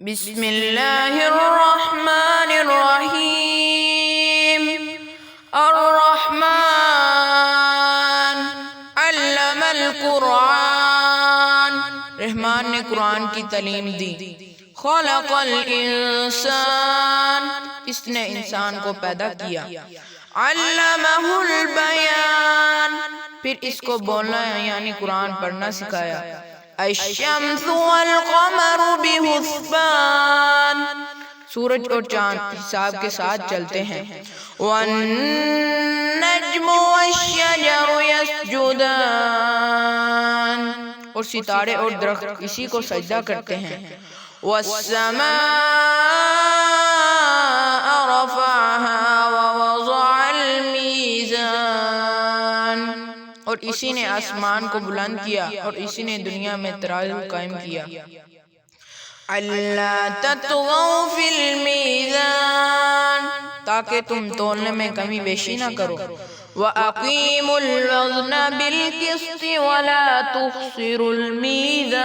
بسم اللہ الرحمن الرحیم الرحمن علم القرآن، رحمان نے قرآن کی تعلیم دی۔ خلق الانسان، اس نے انسان کو پیدا کیا۔ علمہ البیان، پھر اس کو بولنا یعنی قرآن پڑھنا سکھایا۔ الشمس والقمر بحسبان، سورج اور چاند حساب کے ساتھ چلتے ہیں۔ والنجم والشجر يسجدان، اور ستارے اور درخت اسی کو سجدہ کرتے ہیں۔ والسماء رفعها ووضع الميزان، اور اسی نے آسمان کو بلند کیا اور اسی نے دنیا میں ترازو قائم کیا۔ اللہ تطغوا فی المیزان، تاکہ تم تولنے میں کمی بیشی نہ کرو۔ وَأَقِيمُوا الْوَزْنَ بِالْقِسْطِ وَلَا تُخْسِرُوا الْمِيزَانَ،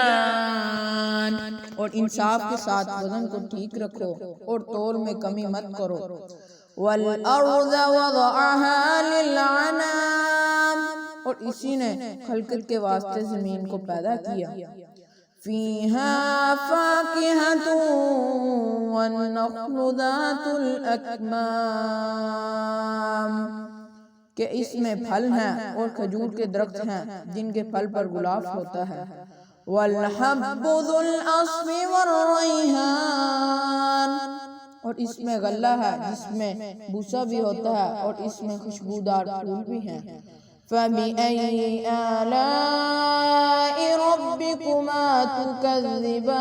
اور انصاف کے ساتھ وزن کو ٹھیک رکھو اور تول میں کمی مت کرو۔ وَالْأَرْضَ وَضَعَهَا لِلْأَنَامِ، اور اسی نے خلقت کے واسطے زمین کو پیدا کیا۔ فِيهَا فَاكِهَةٌ وَالنَّخْلُ ذَاتُ الْأَكْمَامِ، کہ اس میں پھل ہیں اور کھجور کے درخت ہیں جن کے پھل پر غلاف ہوتا ہے۔ وَالْحَبُّ ذُو الْعَصْفِ وَالرَّيْحَانِ، اور اس میں غلہ ہے جس میں بوسا بھی ہوتا ہے اور اس میں خوشبودار پھول بھی ہیں۔ فَبِأَيِّ آلَاءِ رَبِّكُمَا تُكَذِّبَانِ،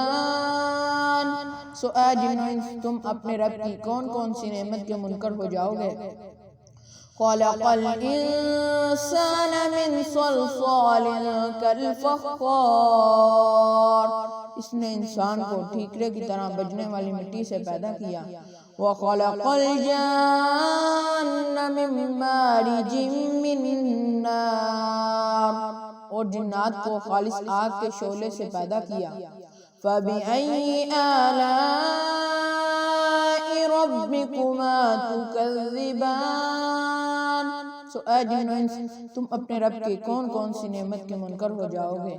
سو اے جن و انس تم اپنے رب کی کون کون سی نعمت کے منکر ہو جاؤ گے۔ خَلَقَ الْإِنسَانَ مِنْ صَلْصَالٍ كَالْفَخَّارِ، اس نے انسان کو ٹھیکرے کی طرح بجنے والی مٹی سے پیدا کیا۔ وَخَلَقَ الْجَانَّ مِن مَارِجٍ مِّن نَّارٍ، اور جنات کو خالص آگ کے شعلے سے پیدا کیا۔ فَبِأَيِّ آلَاءِ رَبِّكُمَا تُكَذِّبَانِ، سو اے جن و انس تم اپنے رب کی کون کون سی نعمت کے منکر ہو جاؤ گے۔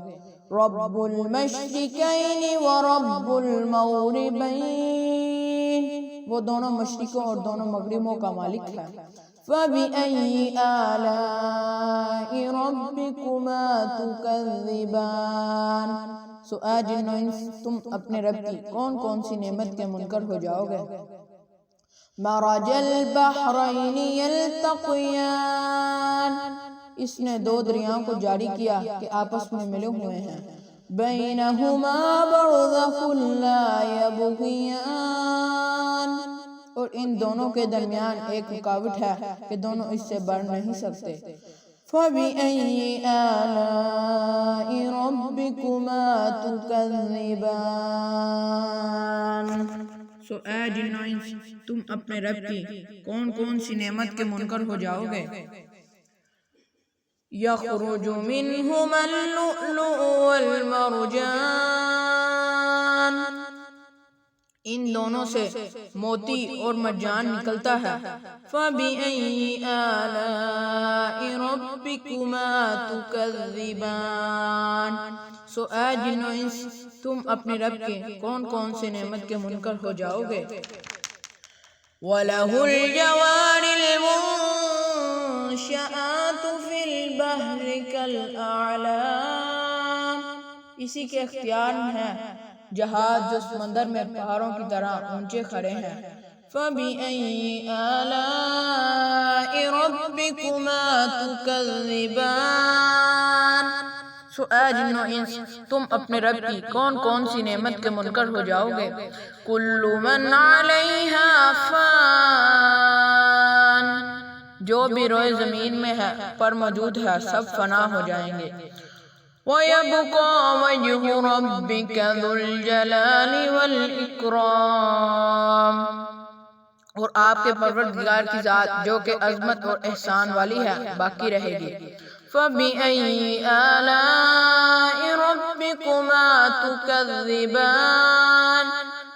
رب المشرقین ورب المغربین، وہ دونوں مشرقوں اور دونوں مغربوں کا مالک ہے۔ فَبِأَيِّ آلَاءِ رَبِّكُمَا تُكَذِّبَانِ، سو اے جن و انس تم اپنے رب کی کون کون سی نعمت کے منکر ہو جاؤ گے۔ مَرَجَ الْبَحْرَيْنِ يَلْتَقِيَانِ، اس نے دو دریاؤں کو جاری کیا کہ آپس میں ملے ہوئے ہیں۔ بَيْنَهُمَا بَرْزَخٌ لَا يَبْغِيَانِ، اور ان دونوں کے درمیان ایک رکاوٹ ہے کہ دونوں اس سے بڑھ نہیں سکتے۔ فَبِأَيِّ آلَاءِ رَبِّكُمَا تُكَذِّبَانِ، سو اے جن و انس تم اپنے رب کی کون کون سی نعمت کے منکر ہو جاؤ گے۔ یخرج منہما اللؤلؤ والمرجان، ان دونوں سے موتی اور مرجان نکلتا ہے۔ فَبِأَيِّ آلَاءِ رَبِّكُمَا تُكَذِّبَانِ، سو اے جن و انس تم اپنے رب کے کون کون سے نعمت کے منکر ہو جاؤ گے۔ وَلَهُ الْجَوَارِ الْمُنشَآتُ فِي الْبَحْرِ كَالْأَعْلَامِ، اسی کے اختیار میں ہے جہاز جو سمندر میں پہاڑوں کی طرح اونچے کھڑے ہیں۔ فَبِأَيِّ آلَاءِ رَبِّكُمَا تُكَذِّبَانِ، سو اے جن و انس تم اپنے رب کی کون کون سی نعمت کے منکر ہو جاؤ گے۔ کُلُّ مَنْ عَلَيْهَا فَانٍ، جو بھی روئے زمین میں ہے پر موجود ہے سب فنا ہو جائیں گے۔ وَيَبْقَى وَجْهُ رَبِّكَ ذُو الْجَلَالِ وَالْإِكْرَامِ، اور آپ کے پروردگار کی ذات جو کہ عظمت اور احسان والی ہے باقی رہے گی۔ فَبِأَيِّ آلَاءِ رَبِّكُمَا تُكَذِّبَانِ،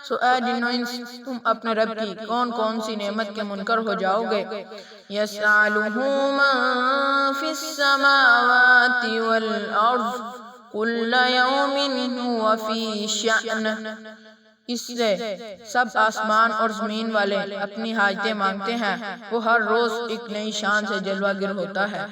سو اے جن و انس تم اپنے رب کی کون کون سی نعمت کے منکر ہو جاؤ گے. یسألہ من فی السماوات والارض کل یوم هو فی شأن. اس سے سب آسمان اور زمین والے اپنی حاجتیں مانگتے ہیں، وہ ہر روز ایک نئی شان سے جلوہ گر ہوتا ہے.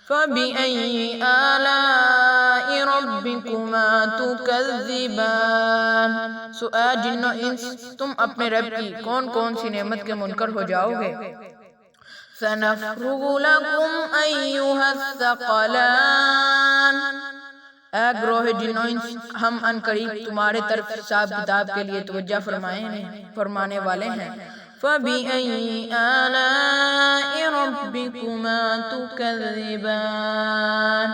فَبِأَيِّ آلَاءِ رَبِّكُمَا تُكَذِّبَانِ. سو اے جن و انس تم اپنے رب کی کون کون سی نعمت کے منکر ہو جاؤ گے. سَنَفْرُغُ لَكُمْ أَيُّهَا الثَّقَلَانِ. اے گروہ جن و انس ہم ان قریب تمہارے طرف حساب کتاب کے لیے توجہ فرمانے والے ہیں. فَبِأَيِّ آلَاءِ رَبِّكُمَا تُكَذِّبَانِ.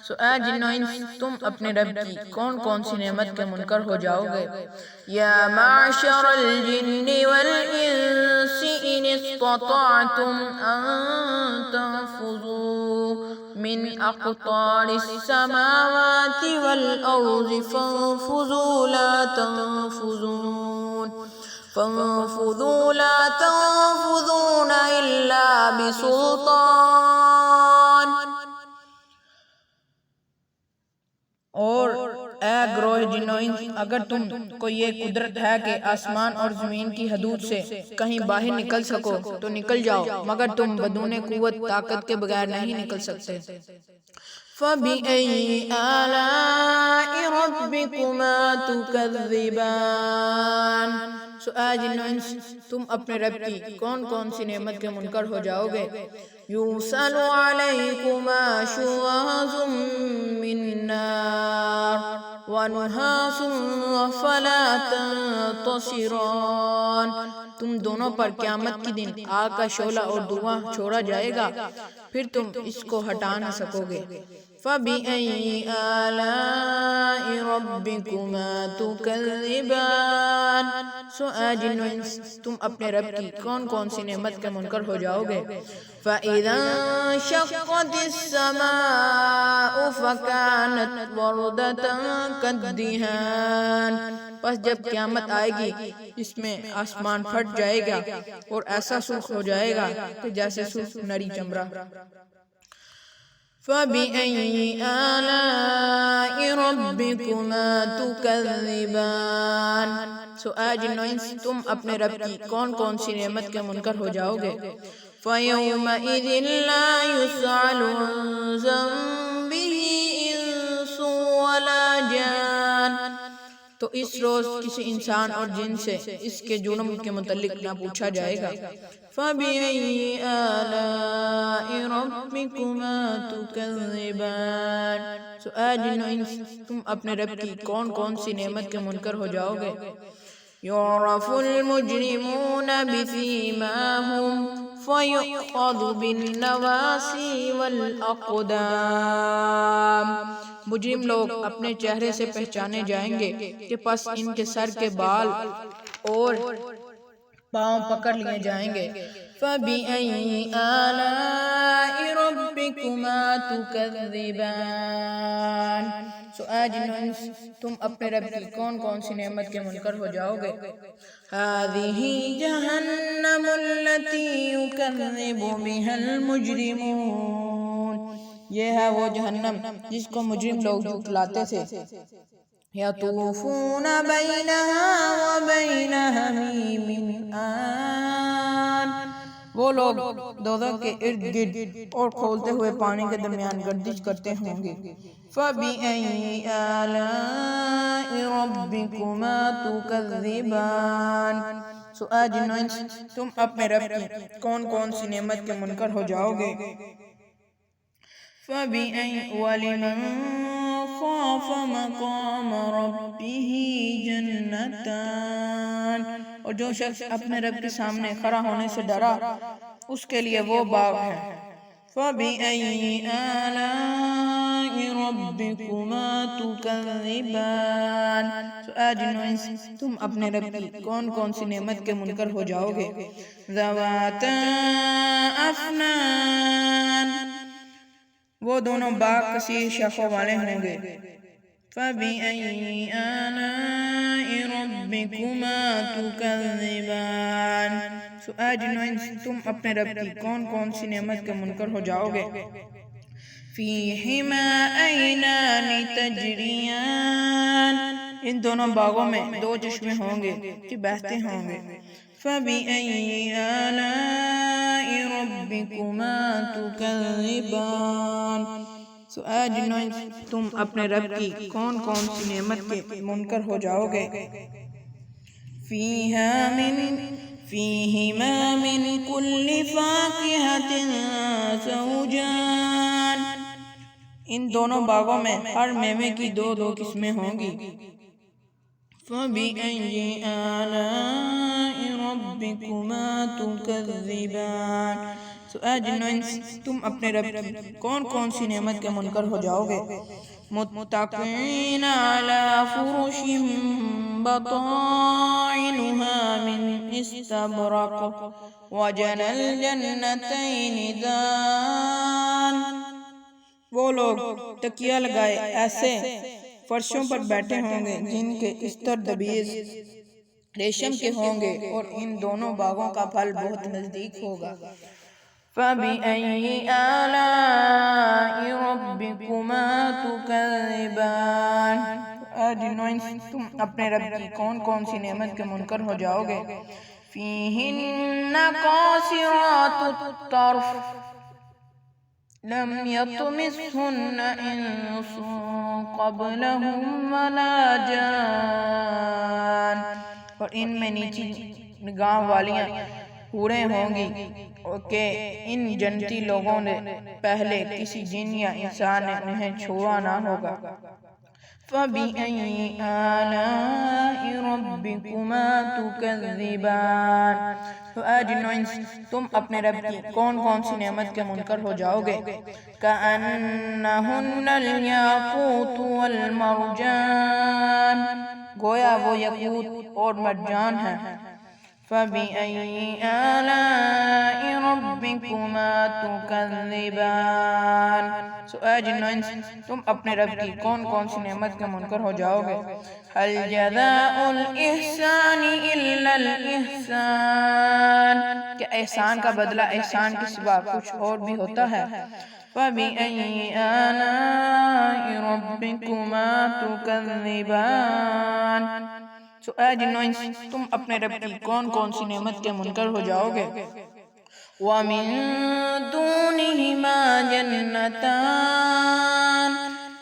سو اے جن و انس تم اپنے رب کی کون کون سی نعمت کے منکر ہو جاؤ گے. یا معشر الجن والانس ان استطعتم ان تنفذوا من اقطار السماوات والارض فانفذوا لا تنفذون الا بسلطان. اور اے گروہ جن و انس اگر تم کو یہ قدرت ہے کہ آسمان اور زمین کی حدود سے کہیں باہر نکل سکو تو نکل جاؤ، مگر تم بدون قوت طاقت کے بغیر نہیں نکل سکتے. فَبِأَيِّ آلَاءِ رَبِّكُمَا تُكَذِّبَانِ. سو اے جن و انس تم اپنے رب کی کون کون سی نعمت کے منکر ہو جاؤ گے. یُرْسَلُ عَلَيْكُمَا شُوَاظٌ مِّن نَّارٍ وَنُحَاسٌ فَلَا تَنتَصِرَانِ. تم دونوں پر قیامت کے دن آگ کا شعلہ اور دھواں چھوڑا جائے گا، پھر تم اس کو ہٹا نہ سکو گے. فَبِأَيِّ آلَاءِ رَبِّكُمَا تُكَذِّبَانِ. سو اے جن و انس تم اپنے رب کی کون کون سی نعمت کے منکر ہو جاؤ گے. فَإِذَا انشَقَّتِ السَّمَاءُ فَكَانَتْ وَرْدَةً كَالدِّهَانِ. پس جب قیامت آئے گی اس میں آسمان پھٹ جائے گا اور ایسا سرخ ہو جائے گا کہ جیسے سرخ نری چمڑا. فَبِأَيِّ آلَاءِ رَبِّكُمَا تُكَذِّبَانِ. سو اے جن و انس تم اپنے رب کی کون کون سی نعمت کے منکر ہو جاؤ گے. فَيَوْمَئِذٍ لَا يُسْأَلُ عَنْ ذَنبِهِ إِنسٌ وَلَا جَانٌ. تو اس روز کسی انسان اور جن سے اس کے جرم کے متعلق نہ پوچھا جائے گا. فَبِأَيِّ آلَاءِ رَبِّكُمَا تُكَذِّبَانِ. سو اے جن و انس تم اپنے رب کی کون کون سی نعمت کے منکر ہو جاؤ گے. يُعْرَفُ الْمُجْرِمُونَ بِسِيمَاهُمْ فَيُؤْخَذُ بِالنَّوَاصِي وَالْأَقْدَامِ. مجرم لوگ اپنے چہرے سے پہچانے جائیں گے کہ پس ان کے سر کے بال اور پاؤں پکڑ لیے جائیں گے. فَبِأَيِّ آلَاءِ رَبِّكُمَا تُكَذِّبَانِ. سو اے جن و انس تم اپنے رب کی کون کون سی نعمت کے منکر ہو جاؤ گے. هَٰذِهِ جَهَنَّمُ الَّتِي يُكَذِّبُ بِهَا الْمُجْرِمُونَ. یہ ہے وہ جہنم جس کو مجرم لوگ جھٹلاتے تھے. يَطُوفُونَ بَيْنَهَا وَبَيْنَ حَمِيمٍ آنٍ. وہ لوگ دوزخ کے ارد گرد اور کھولتے ہوئے پانی کے درمیان گردش کرتے ہوں گے. فَبِأَيِّ آلَاءِ رَبِّكُمَا تُكَذِّبَانِ. سو اے جن و انس تم اپنے رب کی کون کون سی نعمت کے منکر ہو جاؤ گے. فَبِأَيِّ وَلِمَنْ خَافَ مَقَامَ رَبِّهِ جَنَّتَانِ. اور جو شخص اپنے رب کے سامنے کھڑا ہونے سے ڈرا اس کے لیے وہ باغ ہے. فَبِأَيِّ آلَاءِ رَبِّكُمَا تُكَذِّبَانِ. سو اے جن و انس تم اپنے رب کی کون کون سی نعمت کے منکر ہو جاؤ گے. ذَوَاتَا أَفْنَانٍ. وہ دونوں باغ کثیر شاخوں والے ہوں گے. فَبِأَيِّ آلَاءِ رَبِّكُمَا ربکما تکذبان، سو اے جنوں انس تم اپنے رب کی کون کون سی نعمت کے منکر ہو جاؤ گے؟ فیہما عینان تجریان، ان دونوں باغوں میں دو چشمے ہوں گے کہ بہتے ہوں گے۔ فَبِأَيِّ آلَاءِ رَبِّكُمَا تُكَذِّبَانِ، سو اے جنوں انس تم اپنے رب کی کون کون سی نعمت کے منکر ہو جاؤ گے؟ فِيهِمَا مِن كُلِّ فَاكِهَةٍ زَوْجَانِ، ان دونوں باغوں میں ہر میوے کی دو دو قسمیں ہوں گی۔ فَبِأَيِّ آلَاءِ رَبِّكُمَا تُكَذِّبَانِ، سو اے جنوں انس تم اپنے رب کی کون کون سی نعمت کے منکر ہو جاؤ گے؟ متکئین علی فرش بطائنها من استبرق وجنى الجنتین دان، وہ لوگ تکیہ لگائے ایسے فرشوں پر بیٹھے ہوں گے جن کے استر دبیز ریشم کے ہوں گے، اور ان دونوں باغوں کا پھل بہت نزدیک ہوگا۔ فَبِأَيِّ آلَاءِ رَبِّكُمَا تُكَذِّبَانِ، اے جنوں انس تم اپنے رب کی کون کون سی نعمت کے منکر ہو جاؤ گے؟ فِيهِنَّ قَاصِرَاتُ الطَّرْفِ لَمْ يَطْمِثْهُنَّ إِنسٌ قَبْلَهُمْ وَلَا جَانٌ، اور ان میں نیچی نگاہ والیاں حوریں ہوں گی کہ ان جنتی لوگوں نے پہلے کسی جن یا انسان نے انہیں چھوا نہ ہوگا۔ فَبِأَيِّ آلَاءِ رَبِّكُمَا تُكَذِّبَانِ، تو اے جنوں انس تم اپنے رب کی کون کون سی نعمت کے منکر ہو جاؤ گے؟ كَأَنَّهُنَّ الْيَاقُوتُ وَالْمَرْجَانُ، گویا وہ یاقوت اور مرجان ہیں۔ فَبِأَيِّ آلَاءِ رَبِّكُمَا تُكَذِّبَانِ، سو اے جنوں انس تم اپنے رب کی کون کون سی نعمت کے منکر ہو جاؤ گے؟ هَلْ جَزَاءُ الْإِحْسَانِ إِلَّا الْإِحْسَانُ، کہ احسان کا بدلہ احسان کے سوا کچھ اور بھی ہوتا ہے؟ فَبِأَيِّ آلَاءِ رَبِّكُمَا تُكَذِّبَانِ، سو اے جنوں انس تم اپنے رب کی کون کون سی نعمت کے منکر ہو جاؤ گے؟ وَمِن دُونِهِمَا جَنَّتَانِ،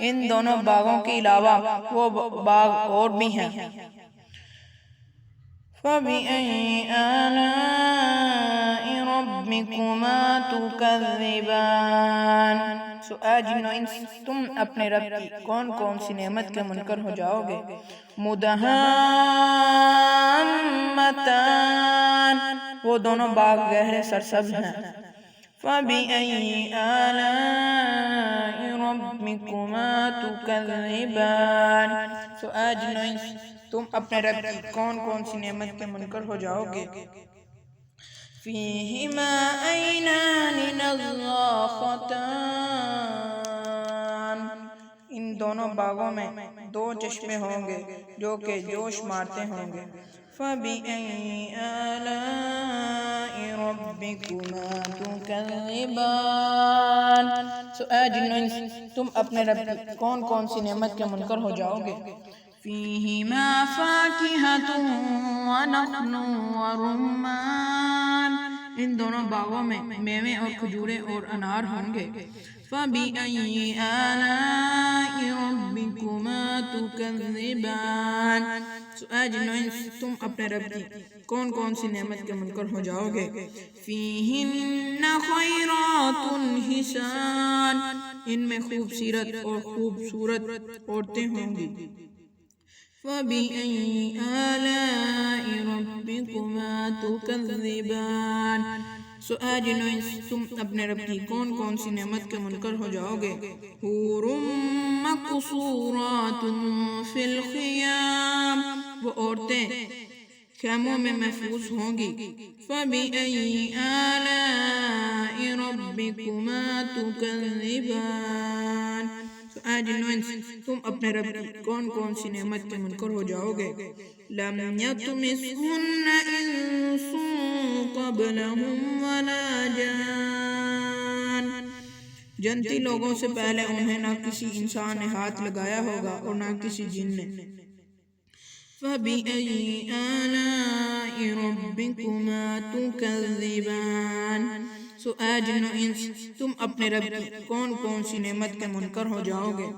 ان دونوں باغوں کے علاوہ وہ باغ اور بھی ہیں۔ فَبِأَيِّ آلَاءِ رَبِّكُمَا تُكَذِّبَانِ، سو اے جنوں انس تم اپنے رب کی کون کون سی نعمت کے منکر ہو جاؤ گے؟ مُدْحَامَّتَانِ، وہ دونوں باغ گہرے سرسبز ہیں۔ فَبِأَيِّ آلَاءِ رَبِّكُمَا تُكَذِّبَانِ، سو اے جنوں انس تم اپنے رب کی کون کون سی نعمت کے منکر ہو جاؤ گے؟ فِيهِمَا عَيْنَانِ نَضَّاخَتَانِ، ان دونوں باغوں میں دو چشمے ہوں گے جو کہ جوش مارتے ہوں گے۔ فَبِأَيِّ آلَاءِ رَبِّكُمَا تُكَذِّبَانِ، سو اے جنوں انس تم اپنے رب کی کون کون سی نعمت کے منکر ہو جاؤ گے؟ فِيهِمَا فَاكِهَةٌ وَنَخْلٌ وَرُمَّانٌ، ان دونوں باغوں میں میوے اور کھجورے اور انار ہوں گے۔ فَبِأَيِّ آلَاءِ رَبِّكُمَا تُكَذِّبَانِ، سو اے جنوں انس تم اپنے رب کی کون کون سی نعمت کے منکر ہو جاؤ گے؟ فِيهِنَّ خَيْرَاتٌ حِسَانٌ، ان میں خوبصورت اور خوبصورت عورتیں ہوں گی۔ فَبِأَيِّ آلَاءِ رَبِّكُمَا تُكَذِّبَانِ، سو اے جنوں انس تم اپنے رب کی کون کون سی نعمت کے منکر ہو جاؤ گے؟ حور مقصورات فی الخیام، وہ عورتیں خیموں میں محفوظ ہوں گی۔ فَبِأَيِّ آلَاءِ رَبِّكُمَا تُكَذِّبَانِ، اے جنو انس تم اپنے رب کی کون کون سی نعمت کے منکر ہو جاؤ گے. لم یطمثہن انس قبلہم ولا جان، جنتی لوگوں سے پہلے انہیں نہ کسی انسان نے ہاتھ لگایا ہوگا اور نہ کسی جن نے. فَبِأَيِّ آلَاءِ رَبِّكُمَا تُكَذِّبَانِ، سو اے جن و انس تم اپنے رب کی کون کون سی نعمت کے منکر ہو جاؤ گے.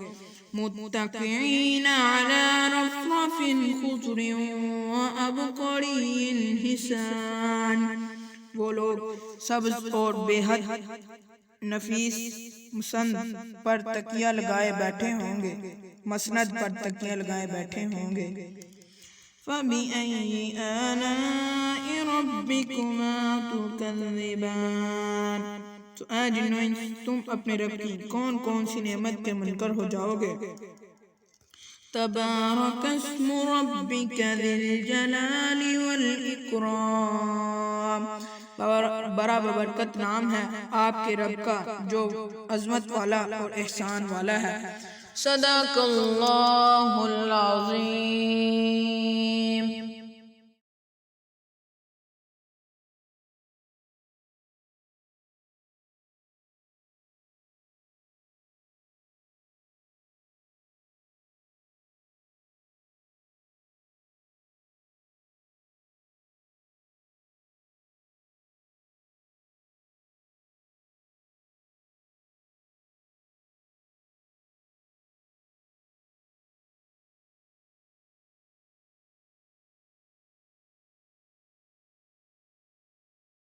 مُتَّكِئِينَ عَلَى رَفْرَفٍ خُضْرٍ وَأَبْقَرِيٍّ حِسَانٍ، وہ لوگ سبز اور بے حد نفیس مسند پر تکیہ لگائے بیٹھے ہوں گے، مسند پر تکیہ لگائے بیٹھے ہوں گے. فَبِأَيِّ آلَاءِ رَبِّكُمَا تُكَذِّبَانِ، تو اے جن و انس تم اپنے رب کی کون کون سی نعمت کے منکر ہو جاؤ گے. تبارک اسم ربک ذی الجلال والاکرام، بڑا ببرکت نام ہے آپ کے رب کا جو عظمت والا اور احسان والا ہے. صدق اللہ العظیم.